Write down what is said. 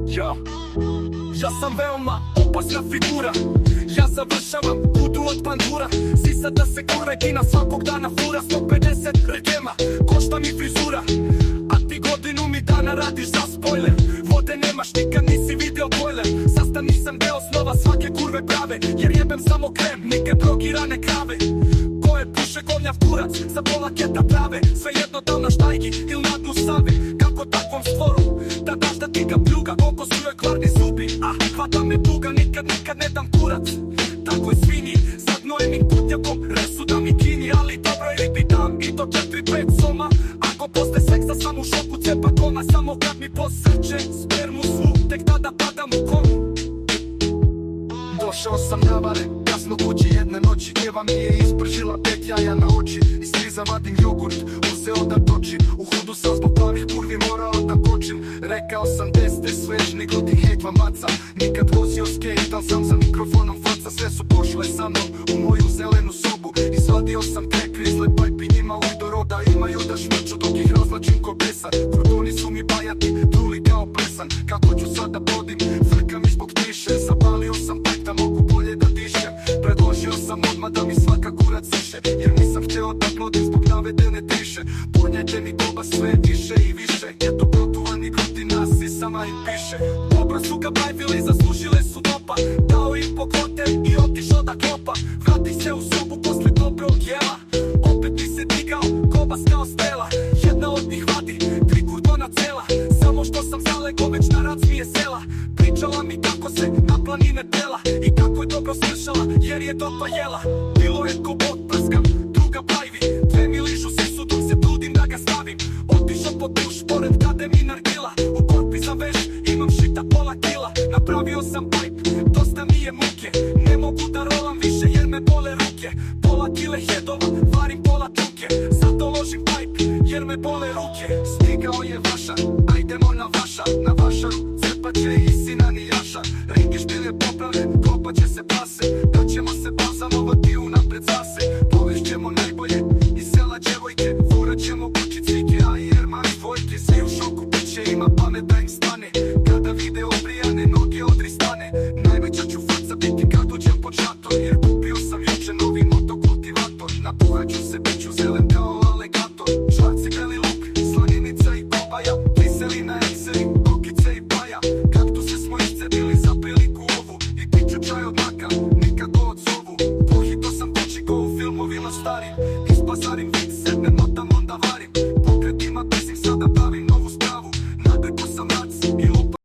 Ja sam veoma opasna figura. Ja završavam budu od pandura. Sisa da se korekina svakog dana fura. 150 regema, košta mi frizura. A ti godinu mi dana radiš za spojler. Vode nemaš, nikad nisi video bojler. Sastav nisam deo snova svake kurve prave. Jer jebem samo krem, nike drogirane krave. Koje puše govnjav kurac, za pola keta prave. Svejedno da li na štajki ili na dnu Save. Kako takvom stvoru, da daš da ti ga pljuga. Koliko su joj kvarni zubi, a hvata me tuga. Nikad ne dam kurac takvoj svinji. Sa gnojenim kutnjakom, resuda mi kini. Ali dobro ili ti dam i to 4-5 soma. Ako posle seksa sam u šoku, cepa koma. Samo kad mi posrče spermu svu, tek tada padam u komu. Došao sam navaren, kasno kući jedne noći. Djeva mi je ispržila 5 jaja na oči. Iz friza vadim jogurt, uzeo da točim. U hudu sam zbog plavih kurvi morao da kočim. Rekao sam deste svežni gludi hejt vam maca. Nikad vozio skate, al sam za mikrofonom faca. Sve su pošle sa mnom u moju zelenu sobu. Izvadio sam te krizle pajpi, njima ujdo roda. Imaju da šmrču dok ih razlačim ko besa. Protoni su mi bajati, truli kao plesan. Kako ću sad da podim, frkam ispog tiše. Zapalio sam pajp da mogu bolje da dišem. Predložio sam odmah da mi svaka kurac siše. Jer nisam hteo da plodim zbog navedene tiše. Ponjajte mi doba sve više i više. Eto protuvani gludi nas i sama im piše. Dobro su ga bajvili, zaslužile su dopa. Dao im po kvote i otišao da klopa. Vrati se u sobu posle dobrog jela. Opet mi se digao, kobas kao stela. Jedna od njih vadi, 3 kurdona cela. Samo što sam zalego, već na rad smije sela. Pričala mi kako se na planine tela. I kako je dobro svršala, jer je doba jela. Bilo je ko bot prskam, druga bajvi. 2 mi ližu sisu dok se trudim da ga stavim. Otišao po duš, pored kade mi nargila. U korpi za veš, imam šita pola kila. Napravio sam pajp, dosta mi je muke. Ne mogu da rolam više jer me bole ruke. Pola kile hedova, varim pola tuke. Zato ložim pajp, jer me bole ruke. Stigao je vašar, ajdemo na vašar. Na vašaru cepa će